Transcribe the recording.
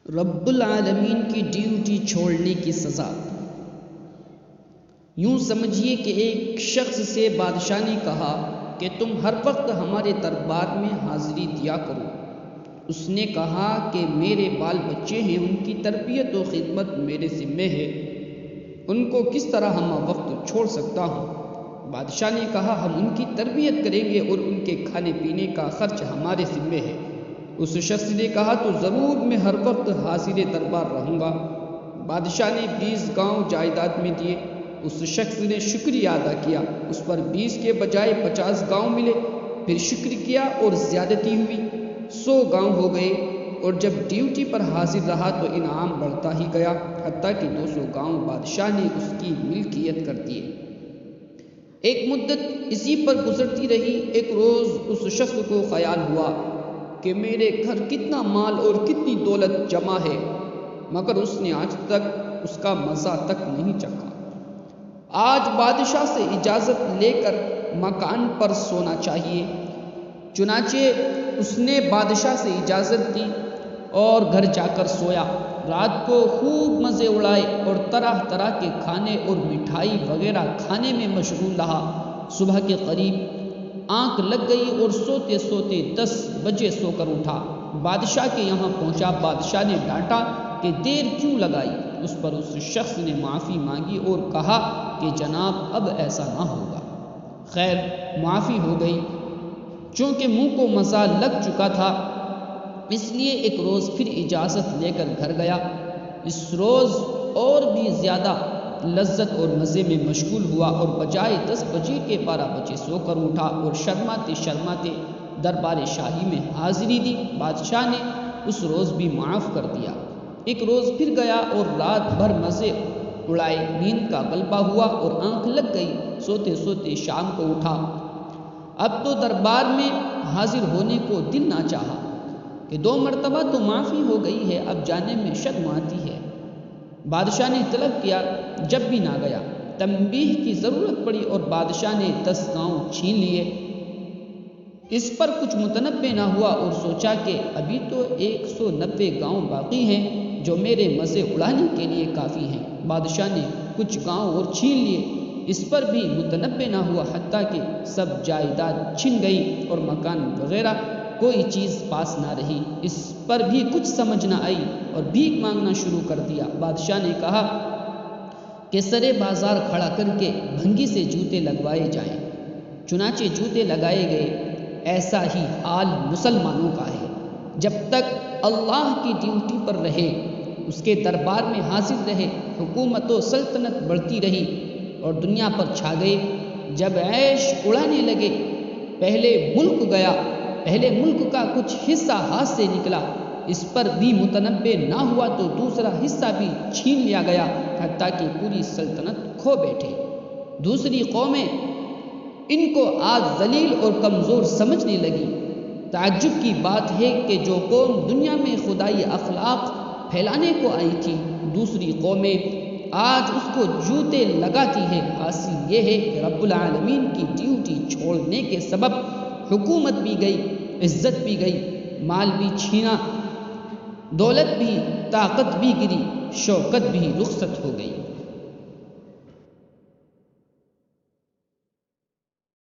رب العالمین کی ڈیوٹی چھوڑنے کی سزا۔ یوں سمجھیے کہ ایک شخص سے بادشاہ نے کہا کہ تم ہر وقت ہمارے دربار میں حاضری دیا کرو۔ اس نے کہا کہ میرے بال بچے ہیں، ان کی تربیت و خدمت میرے ذمے ہے، ان کو کس طرح ہم وقت چھوڑ سکتا ہوں؟ بادشاہ نے کہا ہم ان کی تربیت کریں گے اور ان کے کھانے پینے کا خرچ ہمارے ذمے ہے۔ اس شخص نے کہا تو ضرور میں ہر وقت حاضر دربار رہوں گا۔ بادشاہ نے 20 گاؤں جائیداد میں دیے۔ اس شخص نے شکریہ ادا کیا، اس پر 20 کے بجائے 50 گاؤں ملے۔ پھر شکر کیا اور زیادتی ہوئی، 100 گاؤں ہو گئے، اور جب ڈیوٹی پر حاضر رہا تو انعام بڑھتا ہی گیا، حتیٰ کہ 200 گاؤں بادشاہ نے اس کی ملکیت کر دیے۔ ایک مدت اسی پر گزرتی رہی۔ ایک روز اس شخص کو خیال ہوا کہ میرے گھر کتنا مال اور کتنی دولت جمع ہے، مگر اس نے آج تک اس کا مزہ تک نہیں چکھا۔ آج بادشاہ سے اجازت لے کر مکان پر سونا چاہیے۔ چنانچہ اس نے بادشاہ سے اجازت دی اور گھر جا کر سویا۔ رات کو خوب مزے اڑائے اور طرح طرح کے کھانے اور مٹھائی وغیرہ کھانے میں مشغول رہا۔ صبح کے قریب آنکھ لگ گئی اور سوتے سوتے 10 بجے سو کر اٹھا۔ بادشاہ کے یہاں پہنچا۔ بادشاہ نے ڈانٹا کہ دیر کیوں لگائی؟ اس پر اس شخص نے معافی مانگی اور کہا کہ جناب اب ایسا نہ ہوگا۔ خیر، معافی ہو گئی۔ چونکہ منہ کو مزہ لگ چکا تھا، اس لیے ایک روز پھر اجازت لے کر گھر گیا۔ اس روز اور بھی زیادہ لذت اور مزے میں مشغول ہوا اور بجائے 10 بجے کے 12 بجے سو کر اٹھا اور شرماتے شرماتے دربار شاہی میں حاضری دی۔ بادشاہ نے اس روز بھی معاف کر دیا۔ ایک روز پھر گیا اور رات بھر مزے اڑائے۔ نیند کا غلبہ ہوا اور آنکھ لگ گئی۔ سوتے سوتے شام کو اٹھا۔ اب تو دربار میں حاضر ہونے کو دل نہ چاہا کہ 2 مرتبہ تو معافی ہو گئی ہے، اب جانے میں شرم آتی ہے۔ بادشاہ نے طلب کیا، جب بھی نہ گیا۔ تنبیہ کی ضرورت پڑی اور بادشاہ نے 10 گاؤں چھین لیے۔ اس پر کچھ متنبہ نہ ہوا اور سوچا کہ ابھی تو 190 گاؤں باقی ہیں جو میرے مزے اڑانے کے لیے کافی ہیں۔ بادشاہ نے کچھ گاؤں اور چھین لیے۔ اس پر بھی متنبہ نہ ہوا، حتیٰ کہ سب جائیداد چھن گئی اور مکان وغیرہ کوئی چیز پاس نہ رہی۔ اس پر بھی کچھ سمجھ نہ آئی اور بھیک مانگنا شروع کر دیا۔ بادشاہ نے کہا کہ سرے بازار کھڑا کر کے بھنگی سے جوتے لگوائے جائیں۔ چنانچہ جوتے لگائے گئے۔ ایسا ہی حال مسلمانوں کا ہے۔ جب تک اللہ کی ڈیوٹی پر رہے، اس کے دربار میں حاضر رہے، حکومت و سلطنت بڑھتی رہی اور دنیا پر چھا گئے۔ جب عیش اڑانے لگے، پہلے ملک گیا، پہلے ملک کا کچھ حصہ ہاتھ سے نکلا، اس پر بھی متنبہ نہ ہوا تو دوسرا حصہ بھی چھین لیا گیا، حتیٰ کہ پوری سلطنت کھو بیٹھے۔ دوسری قومیں ان کو آج ذلیل اور کمزور سمجھنے لگی۔ تعجب کی بات ہے کہ جو قوم دنیا میں خدائی اخلاق پھیلانے کو آئی تھی، دوسری قومیں آج اس کو جوتے لگاتی ہے۔ حاصل یہ ہے کہ رب العالمین کی ڈیوٹی چھوڑنے کے سبب حکومت بھی گئی، عزت بھی گئی، مال بھی چھینا، دولت بھی، طاقت بھی گری، شوکت بھی رخصت ہو گئی۔